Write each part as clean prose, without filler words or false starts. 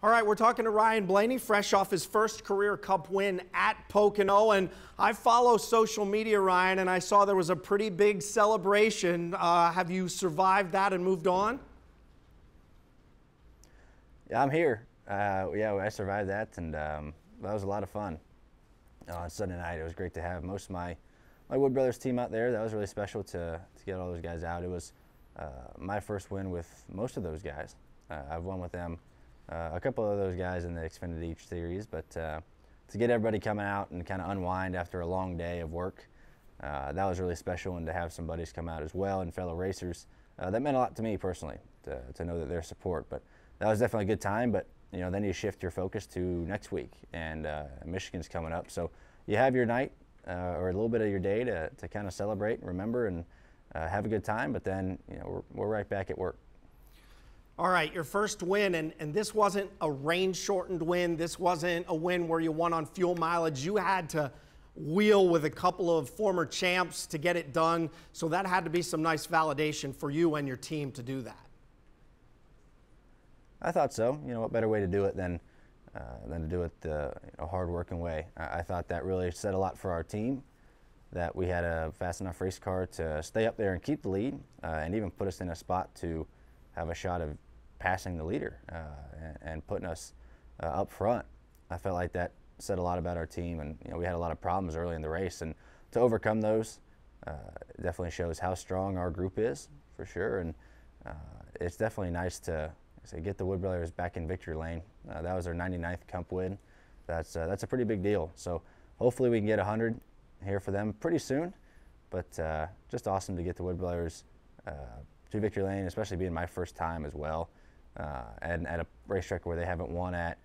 All right, we're talking to Ryan Blaney, fresh off his first career Cup win at Pocono. And I follow social media, Ryan, and I saw there was a pretty big celebration. Have you survived that and moved on? Yeah, I'm here. Yeah, I survived that, and that was a lot of fun. On Sunday night, it was great to have most of my Wood Brothers team out there. That was really special to get all those guys out. It was my first win with most of those guys. I've won with them. A couple of those guys in the Xfinity Series, but to get everybody coming out and kind of unwind after a long day of work, that was really special, and to have some buddies come out as well and fellow racers, that meant a lot to me personally, to know that their support. But that was definitely a good time, but then you shift your focus to next week, and Michigan's coming up. So you have your night or a little bit of your day to kind of celebrate and remember and have a good time, but then we're right back at work. All right, your first win, and this wasn't a rain-shortened win. This wasn't a win where you won on fuel mileage. You had to wheel with a couple of former champs to get it done, so that had to be some nice validation for you and your team to do that. I thought so. What better way to do it than to do it the hard-working way. I thought that really said a lot for our team, that we had a fast enough race car to stay up there and keep the lead, and even put us in a spot to have a shot of passing the leader and putting us up front. I felt like that said a lot about our team, and we had a lot of problems early in the race, and to overcome those definitely shows how strong our group is, for sure. And it's definitely nice to get the Wood Brothers back in victory lane. That was our 99th Cup win. That's a pretty big deal. So hopefully we can get 100 here for them pretty soon. But just awesome to get the Wood Brothers to victory lane, especially being my first time as well, and at a racetrack where they haven't won at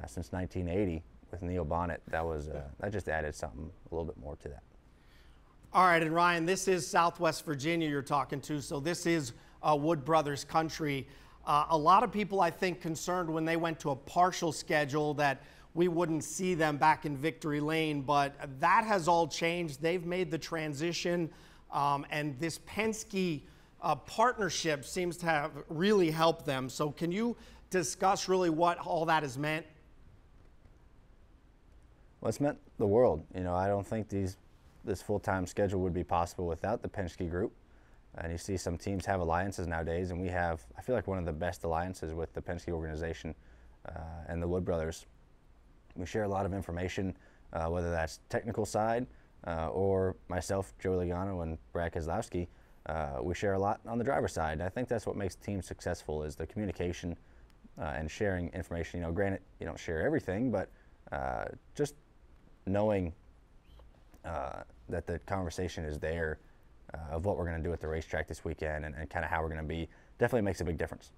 since 1980 with Neil Bonnet. That just added something a little bit more to that. All right, and Ryan, this is Southwest Virginia you're talking to, so this is Wood Brothers country. A lot of people, I think, concerned when they went to a partial schedule that we wouldn't see them back in victory lane, but that has all changed. They've made the transition, and this Penske partnership seems to have really helped them. So can you discuss really what all that has meant? Well, it's meant the world. I don't think this full-time schedule would be possible without the Penske group. And you see some teams have alliances nowadays, and we have, I feel like, one of the best alliances with the Penske organization and the Wood Brothers. We share a lot of information, whether that's technical side or myself, Joe Logano, and Brad Keselowski. We share a lot on the driver's side. And I think that's what makes teams successful, is the communication and sharing information. Granted, you don't share everything, but just knowing that the conversation is there of what we're going to do at the racetrack this weekend and kind of how we're going to be definitely makes a big difference.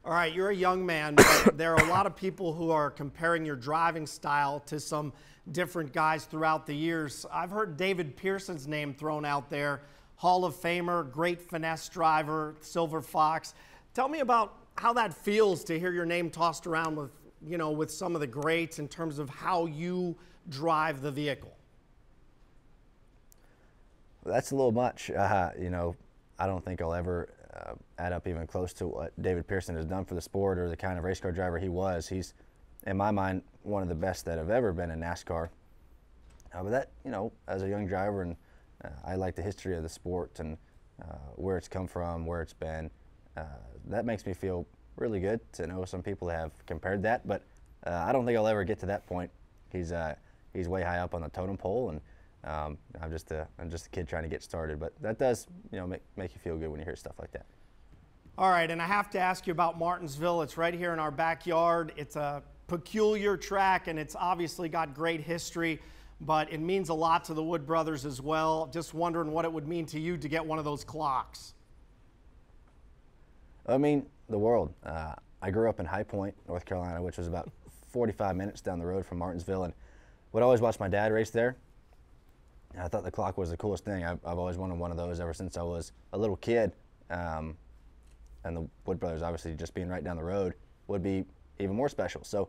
All right, you're a young man, but there are a lot of people who are comparing your driving style to some different guys throughout the years. I've heard David Pearson's name thrown out there. Hall of Famer, great finesse driver, Silver Fox. Tell me about how that feels to hear your name tossed around with, with some of the greats in terms of how you drive the vehicle. Well, that's a little much. I don't think I'll ever add up even close to what David Pearson has done for the sport or the kind of race car driver he was. He's, in my mind, one of the best that have ever been in NASCAR. But that, as a young driver, and I like the history of the sport and where it's come from, where it's been. That makes me feel really good to know some people have compared that, but I don't think I'll ever get to that point. He's way high up on the totem pole, and I'm just a kid trying to get started. But that does, make you feel good when you hear stuff like that. All right, and I have to ask you about Martinsville. It's right here in our backyard. It's a peculiar track, and it's obviously got great history, but it means a lot to the Wood Brothers as well. Just wondering what it would mean to you to get one of those clocks. I mean, the world. I grew up in High Point, North Carolina, which was about 45 minutes down the road from Martinsville, and would always watch my dad race there. And I thought the clock was the coolest thing. I've always wanted one of those ever since I was a little kid. And the Wood Brothers, obviously, just being right down the road would be even more special. So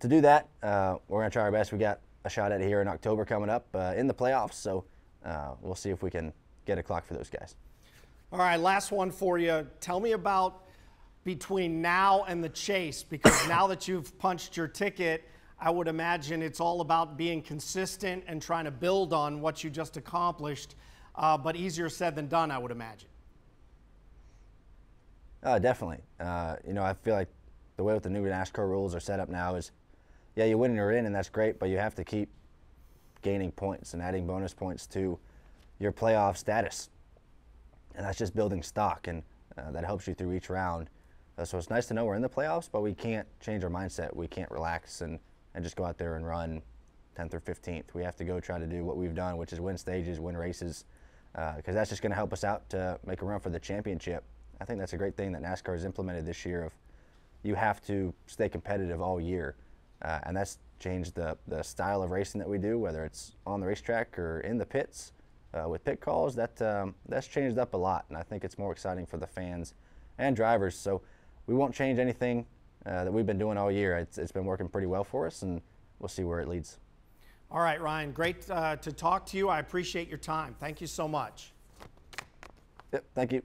to do that, we're going to try our best. We got a shot at it here in October coming up in the playoffs, so we'll see if we can get a clock for those guys. All right, last one for you. Tell me about between now and the chase? Because now that you've punched your ticket, I would imagine it's all about being consistent and trying to build on what you just accomplished, but easier said than done, I would imagine. Definitely. You know, I feel like the way with the new NASCAR rules are set up now is, yeah, you win and you're in, and that's great, but you have to keep gaining points and adding bonus points to your playoff status. And that's just building stock, and that helps you through each round. So it's nice to know we're in the playoffs, but we can't change our mindset. We can't relax and just go out there and run 10th or 15th. We have to go try to do what we've done, which is win stages, win races, because that's just going to help us out to make a run for the championship. I think that's a great thing that NASCAR has implemented this year of you have to stay competitive all year. And that's changed the style of racing that we do, whether it's on the racetrack or in the pits with pit calls. That's changed up a lot, and I think it's more exciting for the fans and drivers. So we won't change anything that we've been doing all year. It's been working pretty well for us, and we'll see where it leads. All right, Ryan, great to talk to you. I appreciate your time. Thank you so much. Yep, thank you.